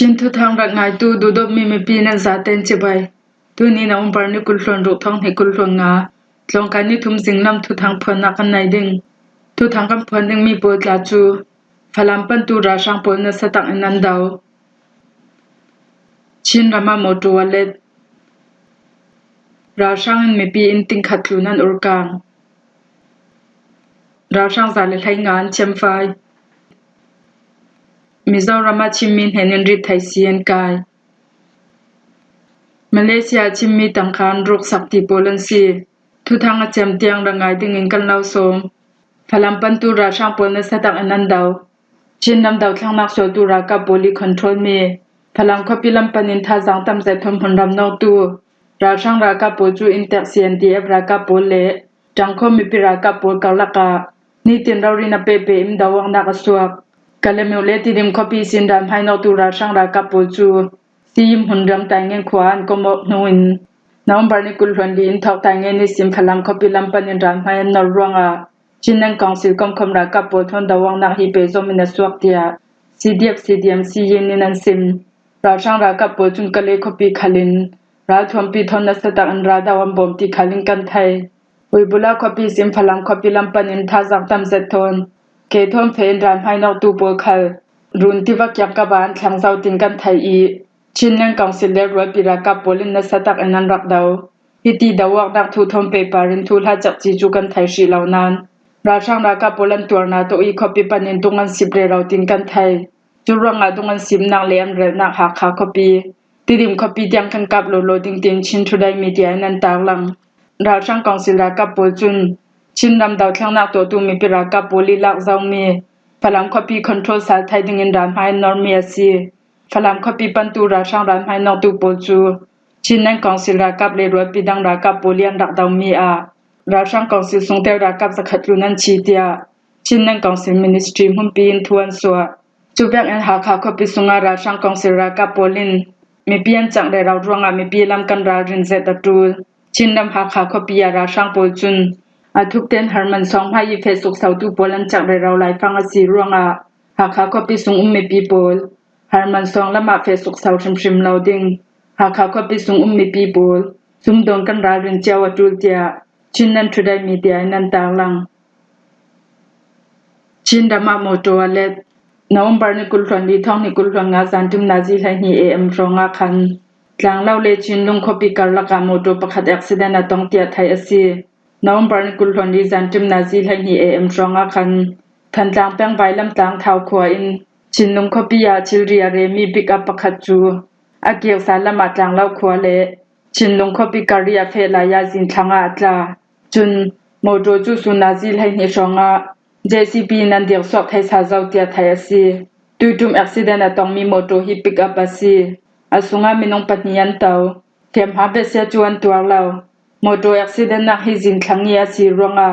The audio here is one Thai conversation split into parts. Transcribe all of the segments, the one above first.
ชินทุทางรักงายตูดูดบมีปีนันซาเต็นจิบายตูนี้นะปาร์นิกุลส่วนรูท้องให้กุลส่วนงาลองการนี้ทุ่มสิงนำทุทางพนักกันไหนดึงทุทางกำพนึงมีปวดลาจูพลัมปันตูราช่างปนนสตักนันดาวชินรามาโมตัวเล็ดราช่างมีปีอินติงขัดลุนันอุรกางราช่างสารเลไทยงานเชมไฟมิซารามาชิมินเฮนินริไทยเซียนกายมาเลเซียชิมมีตังคานรุกสักติโปลันซีทุทางอาเจมเตียงระงายดึงอินกันเล่าสมพลัมปันตูราช่างปนนสตักนันดาวชินนำดาวทางนักโซตูรากับโปลีคอนโทรลมีพลังคปิลัมปันินทาจังตำใจทมพนรำนอกตูราช่างรากับโปจูอินเตอร์เซียนดีเอฟรากับโปเลจังคมมีปิรากับโปกาลกานี่ตินเรารินาเปเปอิมดาวังนักสวกกะเลเมเลติดิมคปิสินดามให้นอกตูราช่างรากับโปจูซีมหุนรำแต่งเงินขวานก็มกนุนน้องบาร์นิกุลวันดีนทอกแต่งเงินนิสิมพลังคปิลัมปันินรำให้นอรวงอาชินนังกองสิลกอมคมรากับโปทนดาวังนักฮิเปโซมินสวกเตียCDM ซีเยนินันซิมราช่างรากับโปจุนกะเลคปิคาลินราทวมปีทนนสตักอันราดาวันบอมติคาลินกันไทยอุยบุลาคปิซิมพลังคปิลัมปันินทาจังตำเซตทนเกทอมเฟนรานให้นอกตูโปคัลรุนติวักยักกบานทางเซาติงกันไทยอีชินนังกองสิเลรวยปิรากับโปลินนสตักอันนันรักดาวฮิตีดาวักดักทูทอมเปปารินทูลาจักจีจูกันไทยชีเหล่านั้นราช่างรากับโปลันตัวนาโตอีคปิปันินตุงันสิบเรเราติงกันไทยจุรังอาตุงันสิมนางเลียนเรนักหักขาคปีติดิมคปียังคันกับโลโลติงติงชินทุไดมีเดียนันตางลังราช่างกองศิลากับโปจุนชินดำดาวทางนักตัวตูมีปิรากับโปลีลักเจ้ามีพลังคปีคอนโทรลสายไทยดิงินรามให้นอร์เมียซีพลังคปีปันตูราช่างรามให้นอกตูโปจูชินนังกองศิลากับเลรวยปิดังรากับโปเลียนดักดาวมีอาราช่างกองศิลสงเตรากับสกัดลุนันชีเตียชินนังกองศิลมินิสทรีหุ่มปีนทวนสัวจูแบกอันหาขาคปิสุงาราช่างกองศิลากับโปลินมีเปียนจังได้เราร่วงมีเปียลำกันรารินเซตตูชินดำหาขาคปิยาราช่างโปจุนอาทุกเต้นฮาร์มันสองพายิเฟสุกเสาตูโปลันจังได้เราไลฟังอาศิร่วงหาขาคปิสุงมีปีโปลฮาร์มันสองละมาเฟสุกเสาชิมเราดิงหาขาคปิสุงมีปีโปลซุมดงกันรารินเจ้าตูเตียชินนันทุได้มีเดียนันตางลังชินดามาโมโตวเลตน้องบาร์นิกุลฟันดีท้องนิกุลฟังงาซันตุมนาซีไลฮีเอ็มรองาคันหลังเล่าเลชินลุงคบิการละกาโมโตประคัดอักซิเดนต์ต้องเตียไทยอซีน้องบาร์นิกุลฟันดีซันตุมนาซีไลฮีเอ็มรองาคันทันจางแป้งใบลำตางเท้าขวาอินชินลุงคบิยาชิลเรียเรมีบิกอัปประคัดจูอาเกียวสารละมาจางเล่าขวาเลชินลุงคบิการียเฟลายาซินทางอาตลาจุนโมโตจูสุนาซีไลฮีรองาJCB นันเดียวสอบไทยสาเจ้าเตียไทยซีตุยตุมอักซิเดนต์ต้องมีโมโตฮิปิกอัปซีอาสุงามินงปัตนิยันเตาเทียมหาเบเซียจวนตัวเราโมโตอักซิเดนต์นักฮิจินขังยาซีรวงอา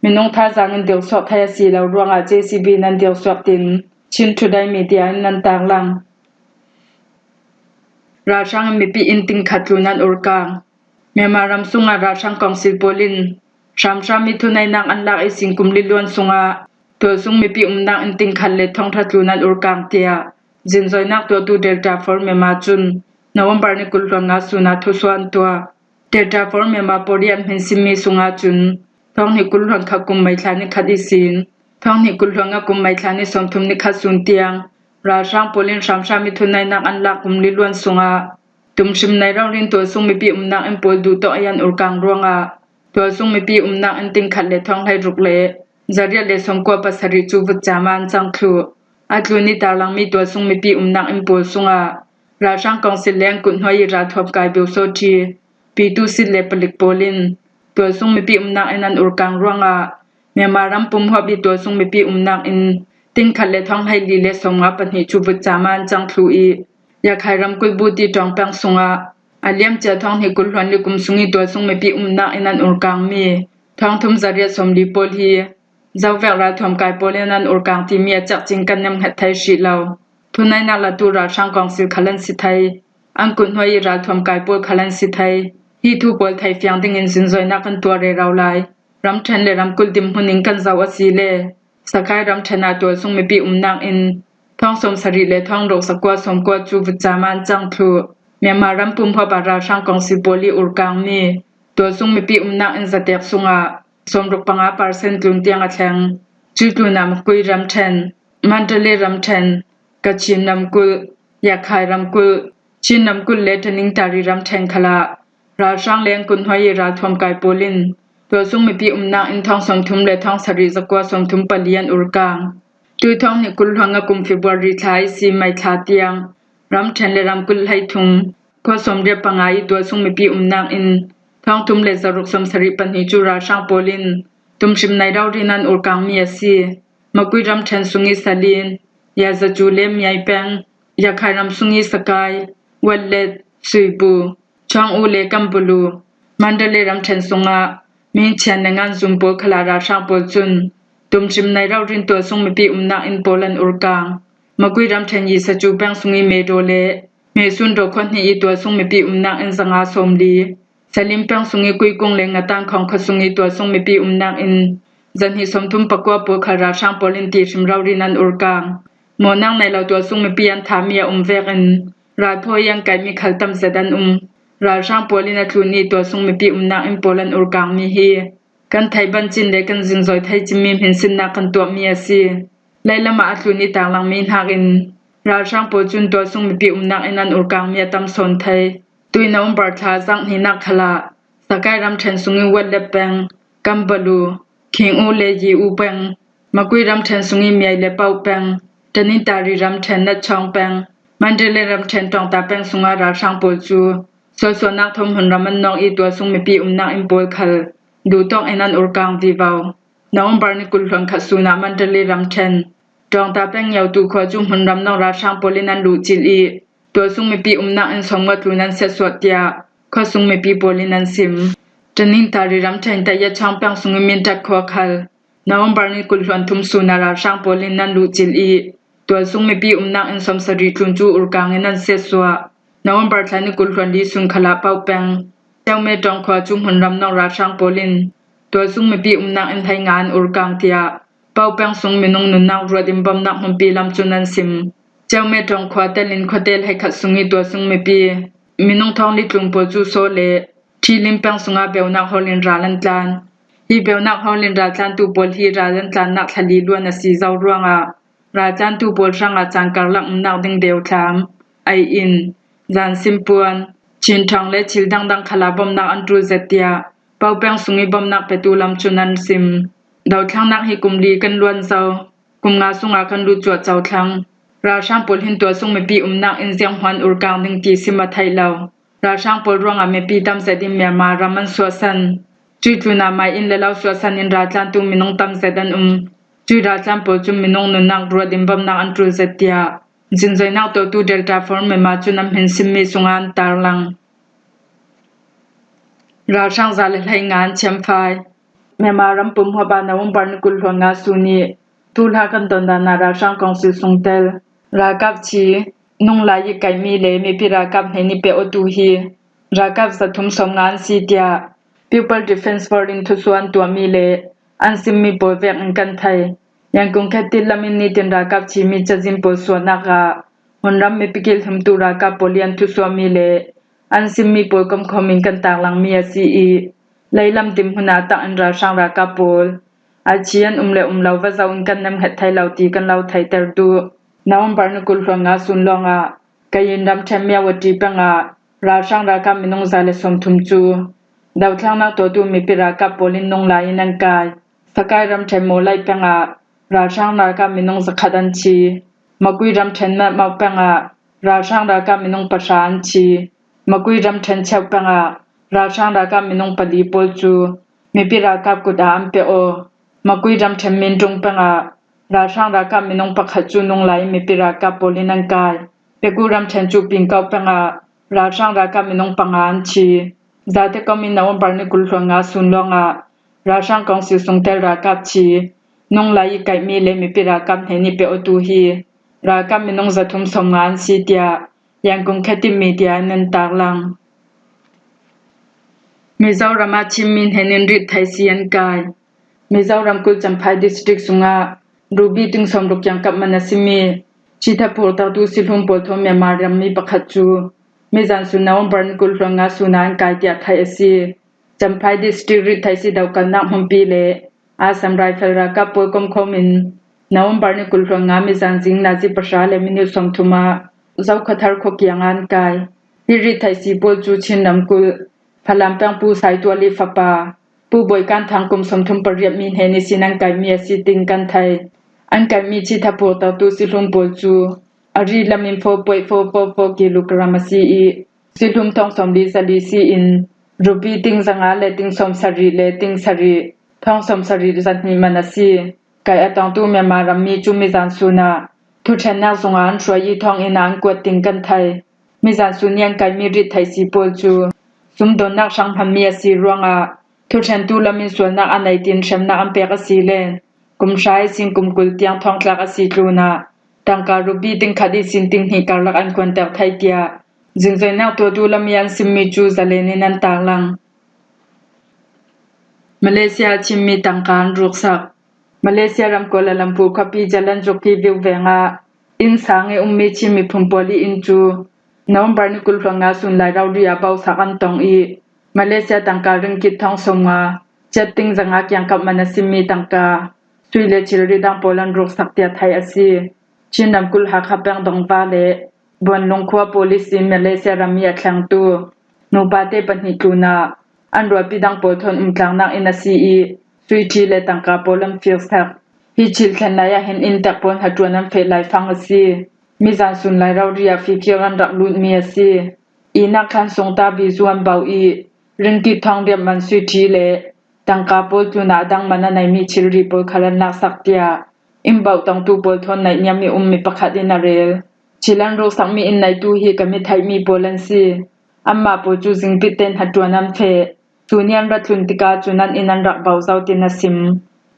มินงท่าจางเดียวสอบไทยซีเรารวงอา JCB นันเดียวสอบตินชินทุได้มีเดียนันต่างลังราช่างมีปีอินติงขัดลุนันอุรกางเมียมารำสุงอาราช่างกองซิลโปลินชามมิทุนัยนางอันลักไอสิงกุมลิลวนสุงาตัวสุงมีปีนางอินติงขัดเลทองทัดลุนันอุรกางเตียจินซอยนักตัวตูเดลต้าฟอร์เมมาจุนนวมบาร์นิกุลรองาสุนาทุสวนตัวเดลต้าฟอร์เมมาโปเรียมเห็นซิมีสุงาจุนท้องนิกุลรองขกุมไมทานิคัดอิสินท้องนิกุลรองกุมไมทานิสมทุมนิคัดสุนเตียงราช่างโปลินชามมิทุนัยนางอันลักกุมลิลวนสุงาตุมชิมในเราลินตัวสุงมีปีนางอิมโปลดูโตอายันอุรกางรวงาตัวสุงมีปีนางอันติงขัดเลทองให้รุกเลจารียเลสมกัวปัสริจูวุจามันจังครูอัตลุนิตาลังมีตัวสุงมีปีนางอิมโปลสุงาราช่างกองศิลเลงกุนหอยราทบกายเบลโซทีปีตุสิเลปลิกโปลินตัวสุงมีปีนางอันนันอุรกางรวงาเมียมารัมปุมฮอบีตัวสุงมีปีนางอินติงขัดเลทองให้ลีเลสมงาปนิจูวุจามันจังครูอีอยากให้รำกุลบูตีจองแปงสุงาอาเลียมเจท้องให้กุลหวนลิกุมสุงีตัวสุงไม่ปีนักอินันอุรกางมีท้องทุมจริยสมดีโพลีเจ้าแวกราทอมกายโพลีนันอุรกางที่มีจักจิงกันยำหัดไทยชีเราทุนในนักละตูราช่างกองศิลคัลันสิไทยอังกุนหวยราทอมกายโพลคัลันสิไทยฮีทูโพลไทยเฟียงดิงินสินซอยนักกันตัวเรเราไลรำเทนเลรำกุลดิมหุนิงกันเจ้าอสีเลสกายรำเทนาตัวสุงไม่ปีนักอิน ท้องสมสริและท้องโรคสกวสมกวจูบุจามานจังทุเมียมารัมปุมพบาราช่างกองสิโปลีอุรกังมีตัวซุงมีปีนักอินสเต็กซุงะสมรุกปัง%ลุนเตียงอัแทงจุตุนามกุยรัมเทนมันเดเลรัมเทนกะชินนำกุลยาคายรัมกุลชินนำกุลเลทนิงตาริรัมเทนคลาราช่างเลียงกุนหอยราทอมกายโปลินตัวซุงมีปีนักอินท้องสมทุมและท้องสริสกวสมทุมปลียนอุรกังตุยท้องนี่กุลหังกุมฟิบวารีทายซีไมทาเตียงรัมเทนเลรัมกุลไหทุมก็สมเรียบปังไอตัวซุงมีปีนักอินท้องทุมเลสรุกสมสริปันหิจูราช่างโปลินตุมชิมในดาวรินันอุรกังมีซีมกุยรัมเทนสุงิสลินยาจะจูเลมยายแปงยาคายรัมสุงิสกายวัลเลดสุยบูช่องอูเลกัมบูลูมันเดเลรัมเทนสุงะมีเชียนในงานซุมโปคลาราช่างโปจุนตุมชิมในดาวรินตัวซุงมีปีนักอินโปลันอุรกังมกุยรัมเทนยีสจูแปงสุงิเมโดเลเมซุนโดคนนี้ตัวซุงมีปีนักอินสังอาสมลีสลิมแปงสุงิกุยกงเลงตังของขสุงิตัวซุงมีปีนักอินจันหิสมทุมปะกัวโปคาราช่างโปลินตีชิมเรารินันอุรกังโมนังในเราตัวซุงมีปีอันทามียเวกินรายพอยังไกมีขัลตัมเสดันราช่างโปลินทุนีตัวซุงมีปีนักอินโปลันอุรกังมีฮีกันไทยบันจินเลกันจิงจอยไทยจิมีเห็นสินนักกันตัวมีซีไลละมาทุนีต่างลังมีหักินราช่างโปจุนตัวซุงมีปีนักอินันอุรกังมีตัมสนไทยตุยน้องบาร์ทาจังหินักขลาสกายรัมเทนสุงิวัลเลเปงกัมบลูคิงอูเลยีอูเปงมกุยรัมเทนสุงิมีไอเลเปาเปงตนิตาริรัมเทนนัดชองเปงมันเดเลรัมเทนตองตาเปงสุงาราช่างโปจูส่วนนักทมหุนรามันนองอีตัวซุงมีปีนักอิมโปลคัลดูต้องไอนันอุรกังวีวาวน้องบาร์นิกุลหลงขัดสุนามันเดเลรัมเทนตองตาเปงยาวตูขอจุมหุนรามนองราช่างโปลินันลูจิลีตัวซุงมีปีนักอินสมวัตลุนันเสสวดยาขอซุงมีปีโปลินันซิมจนินตาริรัมเทนแต่ยะช่างเปงซุงมินตัดขวคัลน้องบาร์นิกุลหลงทุมสุนาราช่างโปลินันลูจิลีตัวซุงมีปีนักอินสมสริจุนจูอุรกังอินันเสสวะน้องบาร์ทานิกุลหลงดีสุงขลาเปาเปงเจ้าเมตองขวาจุมหุนรามนองราช่างโปลินตัวซุงมีปีนักอินไทยงานอุรกังเตียเปาเปงซุงมินงนุนนักรวดิมบำนักหุมปีลำจุนันซิมเจ้าเมตองขวาเตลินขวาเตลให้ขัดซุงอีตัวซุงมีปีมินงทองลิตุงโปจูโซเลทีลิมเปงซุงอาเบลนักฮอลินราลันตานฮีเบลนักฮอลินราจันตูบอลฮีราลันตานนักทะลีล้วนนสีเจ้าร่วงอาราจันตูบอลช่างอาจารย์การลักนักดึงเดียวถามไออินจานซิมปวนชินทองและชิลดังขลาบอมนักอันตรูเซเตียเปาเปงสุงิบอมนักเปตูลำจุนันซิมดาวทั้งนักให้กุมลีกันล้วนเจ้ากุมงาสุงอาคันดูจวดเจ้าทั้งราช่างปลหินตัวสุงไม่ปีนักอินเซียงฮวนอุรกังดึงตีซิมาไทยเราราช่างปลร่วงอาเมปีตำเสดิมเมียมารามันสวสันจุดจุนาไมอินเลลาสวสันอินราจันตุมินงตำเสดันจุดราจันปลจุมินงนุนักรัวดิมบอมนักอันตรูเซเตียจินใจนักตัวตูเดลต้าฟอร์มมาจุนำเห็นซิมมีสุงานตาลังราช่างซาเลให้งานเชมไฟเมมารัมปุมหัวบานาวงบานกุลหัวงาสุนีตูลากันตอนดานาราช่างกองสิสุงเตลรากับชีนุ่งลายไก่มีเลมีพิรากับเฮนิเปอตูฮีรากับสัตุมสมงานซีเตีย People Defense Foreign ทุส่วนตัวมีเลอันซิมมีโปรเวกกันไทยยังคงแค่ติดลามินีตินรากับชีมีจะจิมโปส่วนนักหุ่นรำมีพิกิลทำตูรากับโปลียนทุส่วนมีเลอันซิมมีโปกำคอมิงกันต่างหลังมีซีอีไลลำติมหุนาตังอันราช่างรากับโปลอาเชียนเลเลาวว่าจะอุ่นกันนำเห็ดไทยเลาตีกันเลาไทยเตอร์ดูน้องบาร์นกุลหลงอาสุนลงกายินดำเชมียวตีปังราช่างรากับมินงซาเลสมทุมจูดาวทั้งนักตัวดูมีพิรากับโปลินนงลายนังกายสกายรำเชมโมไลปังราช่างรากับมินงสกัดันชีมกุยรำเชนแม่มาปังราช่างรากับมินงประชานชีมกุยรำเชนเชวปังราช่างรากับมินงปดีโปจูมีพิรากับกุดามเปโอมกุยรำเชนมินจงปังราช่างรากับมินงปักขจูนงลายมีพิรากับโปลินังกายเปกุรำเชนจูปิงเกาปังราช่างรากับมินงปังอันชีจาเตก็มีนาวบาร์นิกุลหลงอาสุนลงราช่างกองสิสุงเตลรากับชีนงลายไก่มีเลมีพิรากับเฮนิเปอตูฮีรากับมินงจะทุมสมงานซีเตียยังคงแค่ติมีเดียนันตากลังมิซารามาชิมินเฮนินริไทยเซียนกายมิซารามกุลจำพายดิสตริกสุงารูบีตึงสมรุกยังกับมนัสมีช ชิทาปูตาตูสิลุมปอลทอมเมมารัมมีปะขัดจูเมจันสุนาวบรันกุลรองาสุนานกายเตียไทยซีจำไพดิสตริกไทยซีดาวกันนักมุมปีเลอาสัมไรเฟลรากาปกมคอมินนาวบรันกุลรองาเมจันจิงนาจิปชาเลมินุสมทุมาเจ้าขทาร์ขกียงานกายฮิริไทยซีปอลจูชินนำกุลพลัมปังปูไซตัวลิฟปาผู้บริการทางกรมสมทุมปริยมินเฮนิสินังกายมีสิติงกันไทยอันกายมีชิทาปูตาตูสิลุมปอลจูอารีลามิน4.444 กิโลกรัมซีอีสิลุมทองสมดีสลีซีอินรูปีติงสังอาเลติงสมสรีเลติงสรีทองสมสรีจันนิมานาซีกายอตองตูเมมารัมมีจุมิจันสุนาทุเชนนักสงานช่วยยีทองอินานกวดติงกันไทยมิจันสุนียงกายมีริไทยซีปอลจูสุมดนนักช่างพันมีซีรวงอาทุเชนตูลามินส่วนนักอันไหนตินเชมนักอันเปกซีเลนกุมชายสิงกุมกุลเตียงทองคลักซีลูนาตังการูบีติงคดีสินติงหิการลักอันควนเตวไทยเกียจึงใจนักตัวตูลามียันซิมมิจูซาเลนินันตางลังมาเลเซียชิมมีตังการรุกสักมาเลเซียรำกัวลาลัมพูคปีจัลันจกพีวิวเวงาอินสางเออุมมีชิมีพุมปอลีอินจูน้องบานิกุลฟงาสุนไลเราเรียบ่าวสักอันตองอีมาเลเซียตังการรึงกิดทองสงาเจ็ดติงจังอายังกับมันซิมมีตังกาสุยเลชิลริดังโปลันรุกสักเตียไทยอซีชินนำกุลหักขับแปงดงปาเลบนลงคัวโพลิซีมาเลเซียรามีอัตลังตูนูปาเตปันหิกูนาอันรัวปิดังโปทนอุมกลางนักอินาซีอีสุยทีเลตังกาโปลัมฟิลสักฮิชิลแคนนายาเห็นอินตักปนหัดวนนั้นเฟลไลฟังอซีมิจานสุนไลเราเรียฟิฟิรันรักลุนมีอซีอีนักขันทรงตาบิจวนเบาอีริงกิทองเดียมมันสุยทีเลตังกาโปตุนาดังมันในมีชิลรีโปคาลันนักสักเตียอิมเบาตังตูโปทนในยามีมีปะขัดอินาเรลชิลันโรสักมีอินในตูฮีกมิไทยมีโปลันซีอัมมาโปจูซิงปิเตนหัดวนนั้นเฟสุนียนรัทุนติกาจุนันอินันรักเบาเจ้าตินาซิม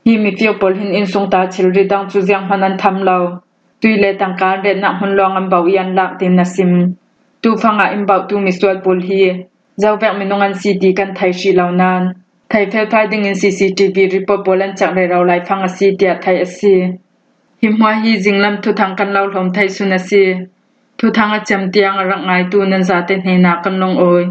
ฮีมีฟิวปอลหินอินทรงตาชิลริดังจูเซียงพันันทำเราตุยเลตังการเรนักหุนลองอันเบายันลักตินาซิมตูฟังอาอิมเบาตูมิสวดปอลฮีเจ้าแวกมินงอันซีดีกันไทยชีเหล่านานไทยเฟลไฟดิงอินซีซีทีวีรีพอร์ตปอลันจากเราไลฟังอาซีเตียไทยอซีหิมว่าฮีจิงลำทุทางกันเราลมไทยสุนซีทุทางอาจำเตียงรักไงตูนันซาเตนเฮนากันลงโอย